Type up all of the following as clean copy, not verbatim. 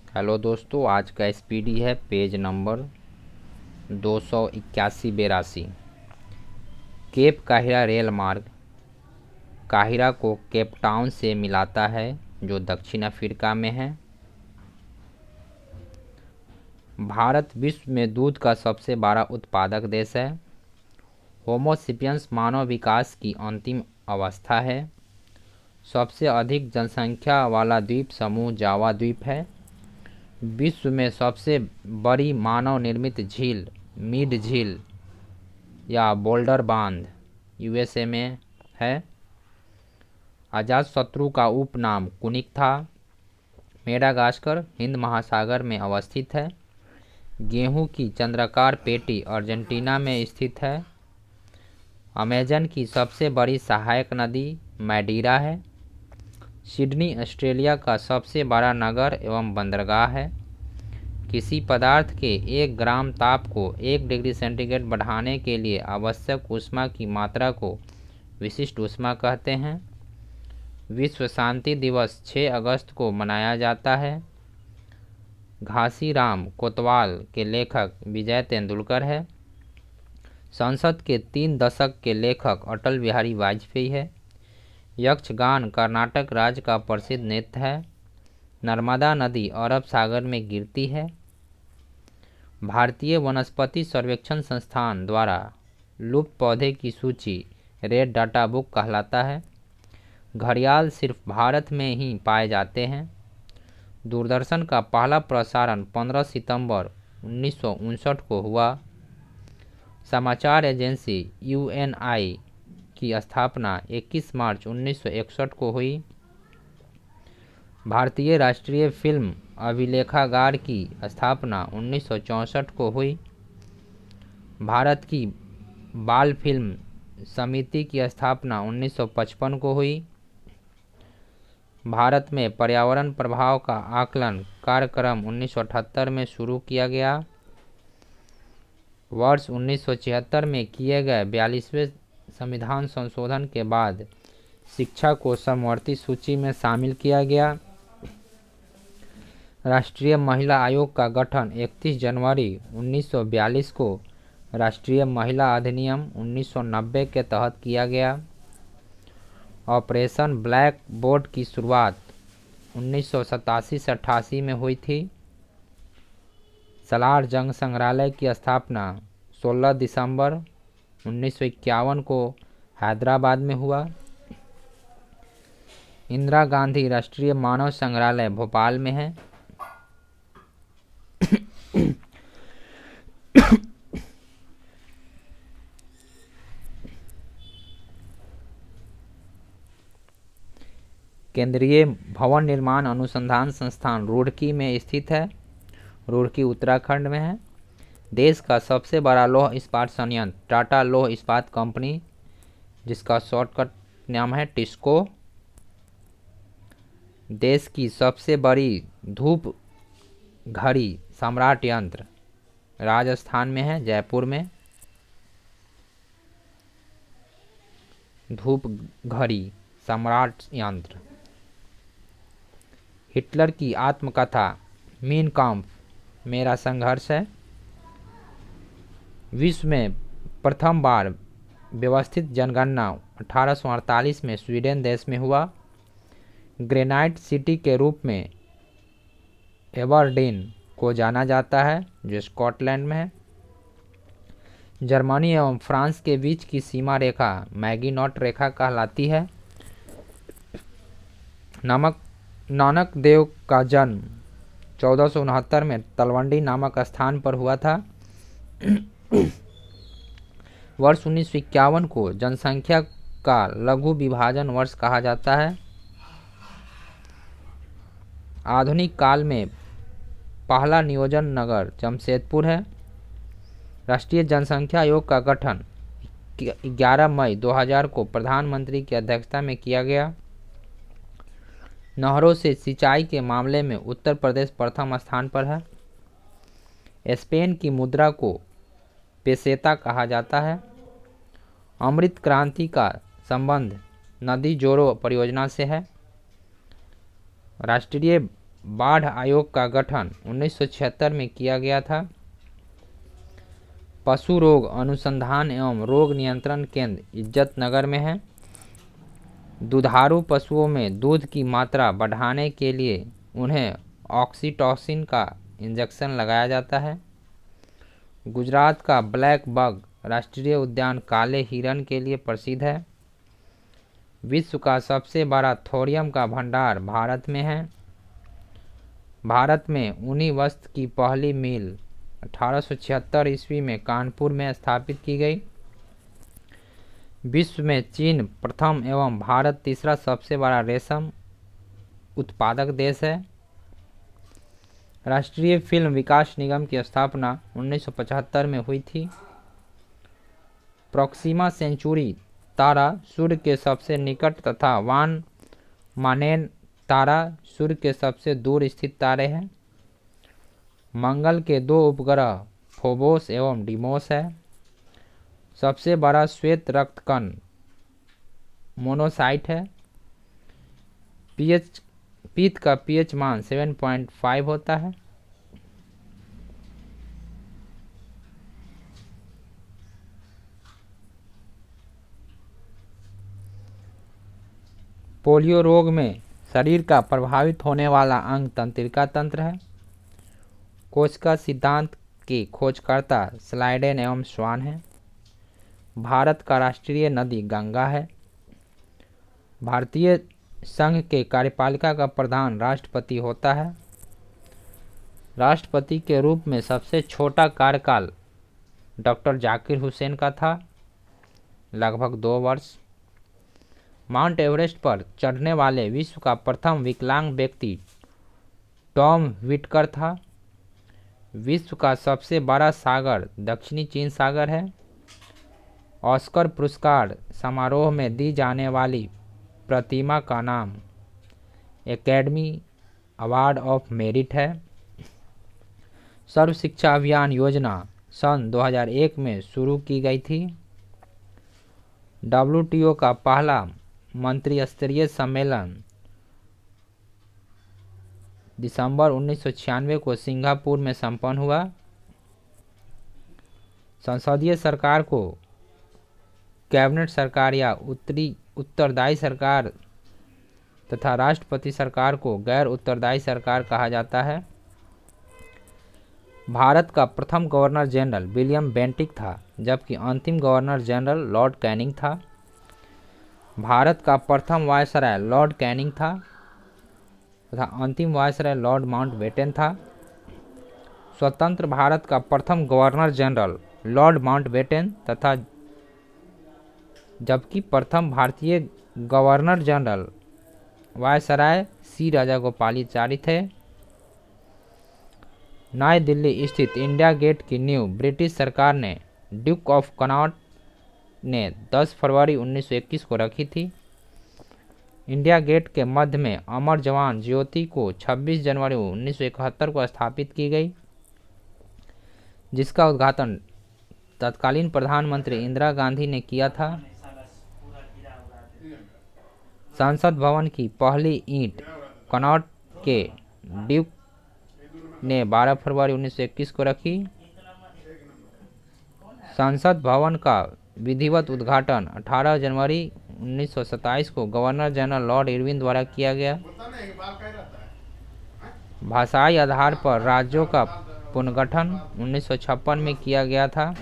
Hello दोस्तों, आज का एसपीडी है पेज नंबर 281-82। केप काहिरा रेल मार्ग काहिरा को केप टाउन से मिलाता है, जो दक्षिण अफ्रीका में है। भारत विश्व में दूध का सबसे बड़ा उत्पादक देश है। होमो सेपियंस मानव विकास की अंतिम अवस्था है। सबसे अधिक जनसंख्या वाला द्वीप समूह जावा द्वीप है। विश्व में सबसे बड़ी मानव निर्मित झील मिड झील या बोल्डर बांध यूएसए में है। अजातशत्रु का उपनाम कुनिक था। मेडागास्कर हिंद महासागर में अवस्थित है। गेहूं की चंद्राकार पेटी अर्जेंटीना में स्थित है। अमेजन की सबसे बड़ी सहायक नदी मैडीरा है। सिडनी ऑस्ट्रेलिया का सबसे बड़ा नगर एवं बंदरगाह है। किसी पदार्थ के 1 ग्राम ताप को 1 डिग्री सेंटीग्रेड बढ़ाने के लिए आवश्यक ऊष्मा की मात्रा को विशिष्ट ऊष्मा कहते हैं। विश्व शांति दिवस 6 अगस्त को मनाया जाता है। घासीराम कोतवाल के लेखक विजय तेंदुलकर है। संसद के 3 दशक के लेखक अटल बिहारी वाजपेयी है। यक्षगान कर्नाटक राज्य का प्रसिद्ध नृत्य है। नर्मदा नदी अरब सागर में गिरती है। भारतीय वनस्पति सर्वेक्षण संस्थान द्वारा लुप्त पौधे की सूची रेड डाटा बुक कहलाता है। घड़ियाल सिर्फ भारत में ही पाए जाते हैं। दूरदर्शन का पहला प्रसारण 15 सितंबर 1959 को हुआ। समाचार एजेंसी यूएनआई की स्थापना 21 मार्च 1961 को हुई। भारतीय राष्ट्रीय फिल्म अभिलेखागार की स्थापना 1964 को हुई। भारत की बाल फिल्म समिति की स्थापना 1955 को हुई। भारत में पर्यावरण प्रभाव का आकलन कार्यक्रम 1978 में शुरू किया गया। वर्ष 1976 में किए गए 42वें संविधान संशोधन के बाद शिक्षा को समवर्ती सूची में शामिल किया गया। राष्ट्रीय महिला आयोग का गठन 31 जनवरी 1942 को राष्ट्रीय महिला अधिनियम 1990 के तहत किया गया। ऑपरेशन ब्लैक बोर्ड की शुरुआत 1987 से 88 में हुई थी। सलार जंग संग्रहालय की स्थापना 16 दिसंबर 1951 को हैदराबाद में हुआ। इंदिरा गांधी राष्ट्रीय मानव संग्रहालय भोपाल में है। केंद्रीय भवन निर्माण अनुसंधान संस्थान रुड़की में स्थित है। रुड़की उत्तराखंड में है। देश का सबसे बड़ा लौह इस्पात संयंत्र टाटा लौह इस्पात कंपनी, जिसका शॉर्टकट नाम है टिस्को। देश की सबसे बड़ी धूप घड़ी सम्राट यंत्र राजस्थान में है, जयपुर में। धूप घड़ी सम्राट यंत्र। हिटलर की आत्मकथा मीन काम्फ मेरा संघर्ष है। विश्व में प्रथम बार व्यवस्थित जनगणना 1848 में स्वीडन देश में हुआ। ग्रेनाइट सिटी के रूप में एबरडीन को जाना जाता है, जो स्कॉटलैंड में है। जर्मनी एवं फ्रांस के बीच की सीमा रेखा मैगिनॉट रेखा कहलाती है। नानक देव का जन्म 1469 में तलवंडी नामक स्थान पर हुआ था। वर्ष 1951 को जनसंख्या का लघु विभाजन वर्ष कहा जाता है। आधुनिक काल में पहला नियोजन नगर जमशेदपुर है। राष्ट्रीय जनसंख्या आयोग का गठन 11 मई 2000 को प्रधानमंत्री की अध्यक्षता में किया गया। नहरों से सिंचाई के मामले में उत्तर प्रदेश प्रथम स्थान पर है। स्पेन की मुद्रा को पेसेता कहा जाता है। अमृत क्रांति का संबंध नदी जोड़ो परियोजना से है। राष्ट्रीय बाढ़ आयोग का गठन 1976 में किया गया था। पशु रोग अनुसंधान एवं रोग नियंत्रण केंद्र इज्जतनगर में है। दुधारू पशुओं में दूध की मात्रा बढ़ाने के लिए उन्हें ऑक्सीटोसिन का इंजेक्शन लगाया जाता है। गुजरात का ब्लैक बग राष्ट्रीय उद्यान काले हिरण के लिए प्रसिद्ध है। विश्व का सबसे बड़ा थोरियम का भंडार भारत में है। भारत में ऊनी वस्त्र की पहली मिल 1876 ईस्वी में कानपुर में स्थापित की गई। विश्व में चीन प्रथम एवं भारत तीसरा सबसे बड़ा रेशम उत्पादक देश है। राष्ट्रीय फिल्म विकास निगम की स्थापना 1975 में हुई थी। प्रोक्सिमा सेंचुरी तारा सूर्य के सबसे निकट तथा वान मानेन तारा सूर्य के सबसे दूर स्थित तारे हैं। मंगल के दो उपग्रह फोबोस एवं डिमोस है। सबसे बड़ा श्वेत रक्त कण मोनोसाइट है। पीत का पीएच मान 7.5 होता है। पोलियो रोग में शरीर का प्रभावित होने वाला अंग तंत्रिका तंत्र है। कोशिका सिद्धांत के खोजकर्ता स्लाइडेन एवं स्वान है। भारत का राष्ट्रीय नदी गंगा है। भारतीय संघ के कार्यपालिका का प्रधान राष्ट्रपति होता है। राष्ट्रपति के रूप में सबसे छोटा कार्यकाल डॉक्टर जाकिर हुसैन का था, लगभग 2 वर्ष। माउंट एवरेस्ट पर चढ़ने वाले विश्व का प्रथम विकलांग व्यक्ति टॉम व्हिटकर था। विश्व का सबसे बड़ा सागर दक्षिणी चीन सागर है। ऑस्कर पुरस्कार समारोह में दी जाने वाली प्रतिमा का नाम एकेडमी अवार्ड ऑफ मेरिट है। सर्व शिक्षा अभियान योजना सन 2001 में शुरू की गई थी। WTO का पहला मंत्री स्तरीय सम्मेलन दिसंबर 1996 को सिंगापुर में संपन्न हुआ। संसदीय सरकार को कैबिनेट सरकार या उत्तरदायी सरकार तथा राष्ट्रपति सरकार को गैर उत्तरदायी सरकार कहा जाता है। भारत का प्रथम गवर्नर जनरल विलियम बेंटिक था, जबकि अंतिम गवर्नर जनरल लॉर्ड कैनिंग था। भारत का प्रथम वायसराय लॉर्ड कैनिंग था तथा अंतिम वायसराय लॉर्ड माउंटबेटन था। स्वतंत्र भारत का प्रथम गवर्नर जनरल लॉर्ड माउंटबेटन तथा जबकि प्रथम भारतीय गवर्नर जनरल वायसराय सी राजागोपालाचारी थे। नई दिल्ली स्थित इंडिया गेट की नींव ब्रिटिश सरकार ने ड्यूक ऑफ कनॉट ने 10 फरवरी 1921 को रखी थी। इंडिया गेट के मध्य में अमर जवान ज्योति को 26 जनवरी 1971 को स्थापित की गई, जिसका उद्घाटन तत्कालीन प्रधानमंत्री इंदिरा गांधी ने किया था। संसद भवन की पहली ईंट कनॉट के ड्यूक ने 12 फरवरी 1921 को रखी। संसद भवन का विधिवत उद्घाटन 18 जनवरी 1927 को गवर्नर जनरल लॉर्ड इरविन द्वारा किया गया। भाषाई आधार पर राज्यों का पुनर्गठन 1956 में किया गया था।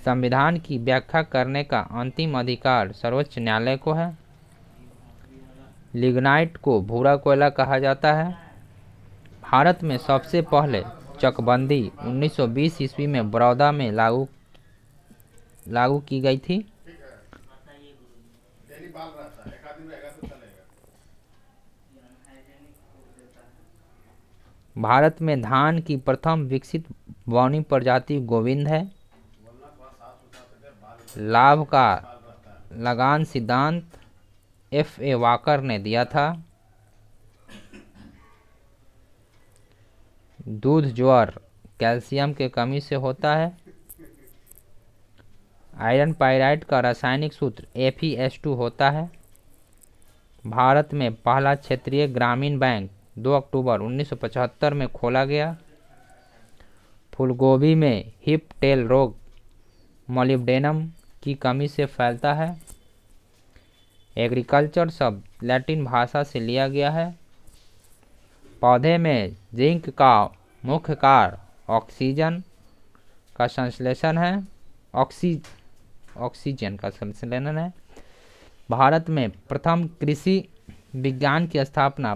संविधान की व्याख्या करने का अंतिम अधिकार सर्वोच्च न्यायालय को है। लिग्नाइट को भूरा कोयला कहा जाता है। भारत में सबसे पहले चकबंदी 1920 ईस्वी में बड़ौदा में लागू की गई थी। भारत में धान की प्रथम विकसित बौनी प्रजाति गोविंद है। लाभ का लगान सिद्धांत F.A. वाकर ने दिया था। दूध ज्वर कैल्शियम के कमी से होता है। आयरन पाइराइड का रासायनिक सूत्र FeS2 होता है। भारत में पहला क्षेत्रीय ग्रामीण बैंक 2 अक्टूबर 1975 में खोला गया। फूलगोभी में हिप टेल रोग मोलिब्डेनम की कमी से फैलता है। एग्रीकल्चर शब्द लैटिन भाषा से लिया गया है। पौधे में जिंक का मुख्य कार्य ऑक्सीजन का संश्लेषण है। ऑक्सीजन का संश्लेषण है। भारत में प्रथम कृषि विज्ञान की स्थापना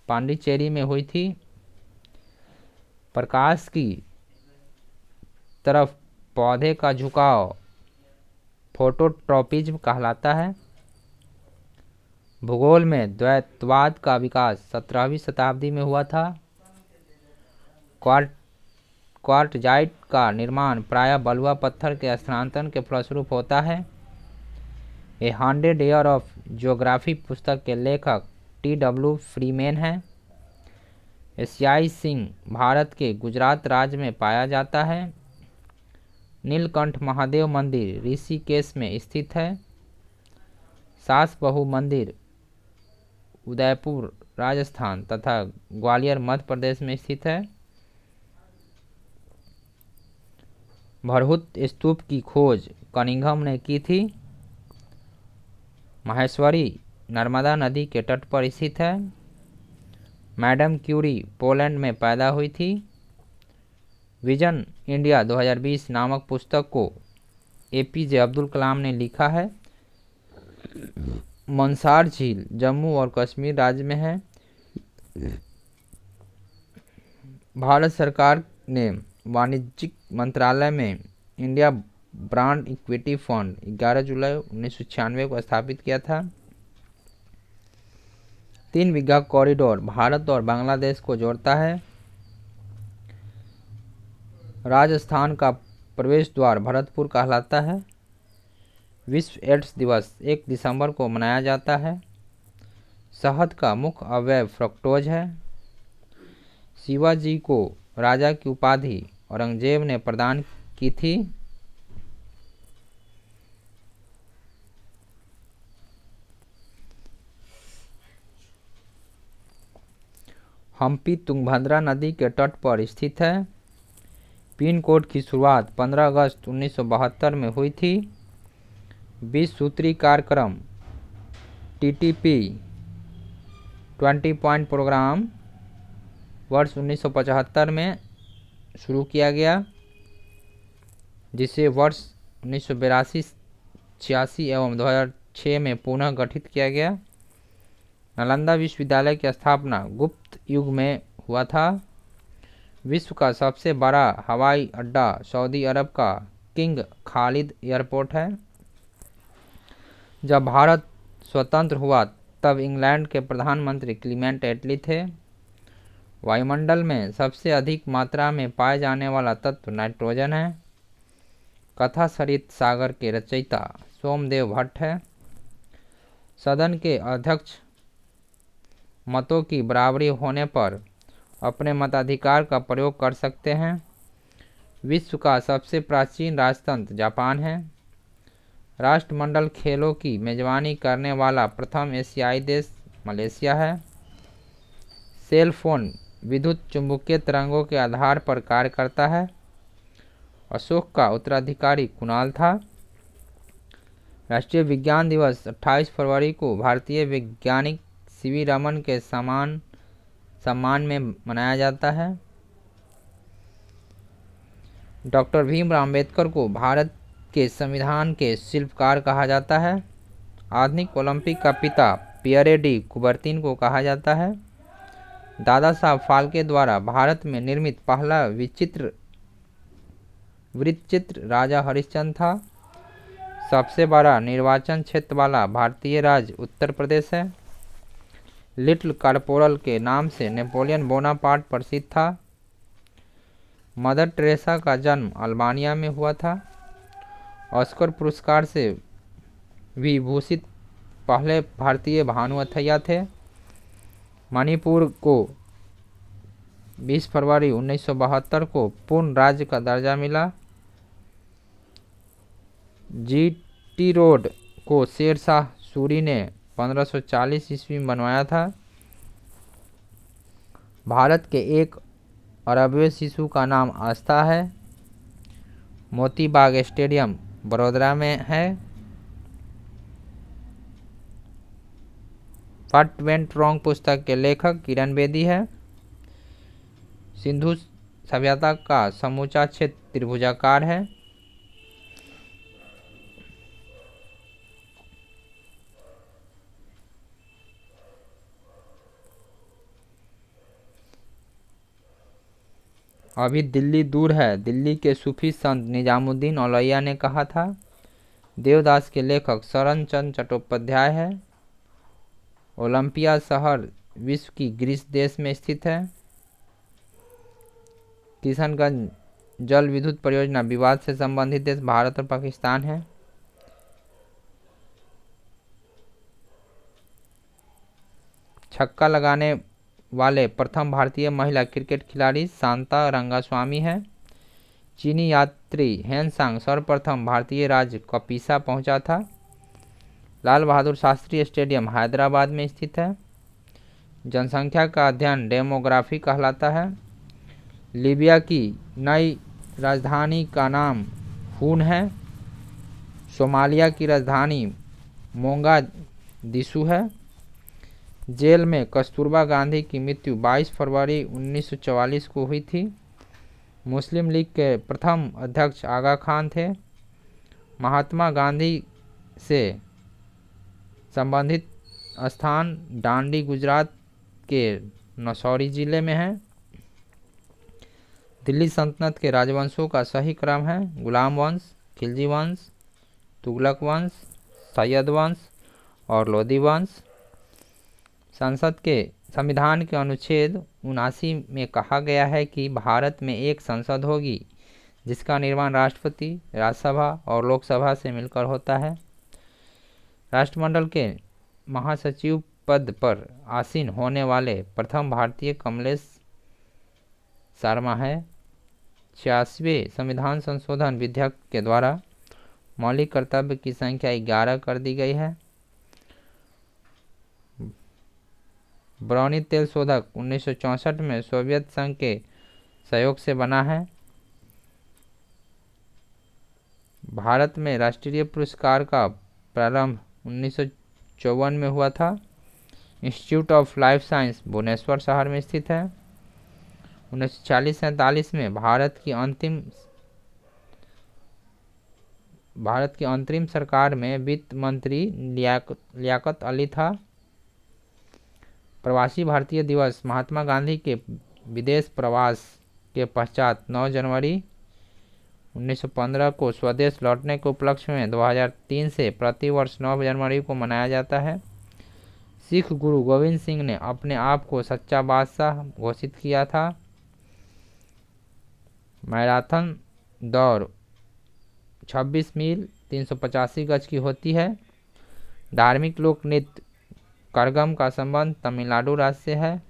पांडिचेरी में हुई थी। प्रकाश की तरफ पौधे का झुकाव फोटोट्रॉपिज्म कहलाता है। भूगोल में द्वैतवाद का विकास 17वीं शताब्दी में हुआ था। क्वार्टजाइट का निर्माण प्रायः बलुआ पत्थर के स्थानांतरण के फलस्वरूप होता है। ए 100 ईयर ऑफ ज्योग्राफी पुस्तक के लेखक TW फ्रीमैन हैं। एशियाई सिंह भारत के गुजरात राज्य में पाया जाता है। नीलकंठ महादेव मंदिर ऋषिकेश में स्थित है। सास बहू मंदिर उदयपुर राजस्थान तथा ग्वालियर मध्य प्रदेश में स्थित है। भरहुत स्तूप की खोज कनिंघम ने की थी। माहेश्वरी नर्मदा नदी के तट पर स्थित है। मैडम क्यूरी पोलैंड में पैदा हुई थी। विजन इंडिया 2020 नामक पुस्तक को APJ अब्दुल कलाम ने लिखा है। मंसार झील जम्मू और कश्मीर राज्य में है। भारत सरकार ने वाणिज्यिक मंत्रालय में इंडिया ब्रांड इक्विटी फंड 11 जुलाई 1996 को स्थापित किया था। 3 बीघा कॉरिडोर भारत और बांग्लादेश को जोड़ता है। राजस्थान का प्रवेश द्वार भरतपुर कहलाता है। विश्व एड्स दिवस 1 दिसंबर को मनाया जाता है। शहद का मुख्य अवयव फ्रक्टोज है। शिवाजी को राजा की उपाधि औरंगजेब ने प्रदान की थी। हम्पी तुंगभद्रा नदी के तट पर स्थित है। पिन कोड की शुरुआत 15 अगस्त 1972 में हुई थी। 20 सूत्री कार्यक्रम TTP 20 पॉइंट प्रोग्राम वर्ष 1975 में शुरू किया गया, जिसे वर्ष 1982, 86 एवं 2006 में पुनः गठित किया गया। नालंदा विश्वविद्यालय की स्थापना गुप्त युग में हुआ था। विश्व का सबसे बड़ा हवाई अड्डा सऊदी अरब का किंग खालिद एयरपोर्ट है। जब भारत स्वतंत्र हुआ तब इंग्लैंड के प्रधानमंत्री क्लीमेंट एटली थे। वायुमंडल में सबसे अधिक मात्रा में पाए जाने वाला तत्व नाइट्रोजन है। कथा सरित सागर के रचयिता सोमदेव भट्ट है। सदन के अध्यक्ष मतों की बराबरी होने पर अपने मताधिकार का प्रयोग कर सकते हैं। विश्व का सबसे प्राचीन राजतंत्र जापान है। राष्ट्रमंडल खेलों की मेजबानी करने वाला प्रथम एशियाई देश मलेशिया है। सेल फोन विद्युत चुंबकीय तरंगों के आधार पर कार्य करता है। अशोक का उत्तराधिकारी कुणाल था। राष्ट्रीय विज्ञान दिवस 28 फरवरी को भारतीय वैज्ञानिक CV रमन के सम्मान में मनाया जाता है। डॉक्टर भीमराव अम्बेडकर को भारत के संविधान के शिल्पकार कहा जाता है। आधुनिक ओलंपिक का पिता पियरे डी कुबर्तिन को कहा जाता है। दादा साहब फाल्के द्वारा भारत में निर्मित पहला वृत्तचित्र राजा हरिश्चंद्र था। सबसे बड़ा निर्वाचन क्षेत्र वाला भारतीय राज्य उत्तर प्रदेश है। लिटिल कॉर्पोरल के नाम से नेपोलियन बोनापार्ट प्रसिद्ध था। मदर टेरेसा का जन्म अल्बानिया में हुआ था। ऑस्कर पुरस्कार से विभूषित पहले भारतीय भानु अथैया थे। मणिपुर को 20 फरवरी 1972 को पूर्ण राज्य का दर्जा मिला। GT रोड को शेर शाह सूरी ने 1540 ईस्वी में बनवाया था। भारत के एक अरबवे शिशु का नाम आस्था है। मोती बाग स्टेडियम बड़ोदरा में है। व्हाट वेंट रॉन्ग पुस्तक के लेखक किरण बेदी है। सिंधु सभ्यता का समूचा क्षेत्र त्रिभुजाकार है। अभी दिल्ली दूर है, दिल्ली के सूफी संत निजामुद्दीन औलैया ने कहा था। देवदास के लेखक शरण चंद्र चट्टोपाध्याय है। ओलंपिया शहर विश्व की ग्रीस देश में स्थित है। किशनगंज जल विद्युत परियोजना विवाद से संबंधित देश भारत और पाकिस्तान है। छक्का लगाने वाले प्रथम भारतीय महिला क्रिकेट खिलाड़ी शांता रंगास्वामी है। चीनी यात्री हेनसांग सर्वप्रथम भारतीय राज्य कपिसा पहुंचा था। लाल बहादुर शास्त्री स्टेडियम हैदराबाद में स्थित है। जनसंख्या का अध्ययन डेमोग्राफी कहलाता है। लीबिया की नई राजधानी का नाम हून है। सोमालिया की राजधानी मोगादिशु है। जेल में कस्तूरबा गांधी की मृत्यु 22 फरवरी 1944 को हुई थी। मुस्लिम लीग के प्रथम अध्यक्ष आगा खान थे। महात्मा गांधी से संबंधित स्थान डांडी गुजरात के नसौरी जिले में है। दिल्ली सल्तनत के राजवंशों का सही क्रम है गुलाम वंश, खिलजी वंश, तुगलक वंश, सैयद वंश और लोदी वंश। संसद के संविधान के अनुच्छेद 79 में कहा गया है कि भारत में एक संसद होगी जिसका निर्माण राष्ट्रपति, राज्यसभा और लोकसभा से मिलकर होता है। राष्ट्रमंडल के महासचिव पद पर आसीन होने वाले प्रथम भारतीय कमलेश शर्मा है। 86वें संविधान संशोधन विधेयक के द्वारा मौलिक कर्तव्य की संख्या 11 कर दी गई है। ब्राउनी तेल शोधक 1964 में सोवियत संघ के सहयोग से बना है। भारत में राष्ट्रीय पुरस्कार का प्रारंभ 1954 में हुआ था। Institute of life science Bhubaneswar शहर में स्थित है। 1940-47 में भारत की अंतरिम सरकार में वित्त मंत्री लियाकत अली था। प्रवासी भारतीय दिवस महात्मा गांधी के विदेश प्रवास के पश्चात 9 जनवरी 1915 को स्वदेश लौटने के उपलक्ष्य में 2003 से प्रतिवर्ष 9 जनवरी को मनाया जाता है। सिख गुरु गोविंद सिंह ने अपने आप को सच्चा बादशाह घोषित किया था। मैराथन दौड़ 26 मील 385 गज की होती है। धार्मिक लोक नृत्य करगम का संबंध तमिलनाडु राज्य से है।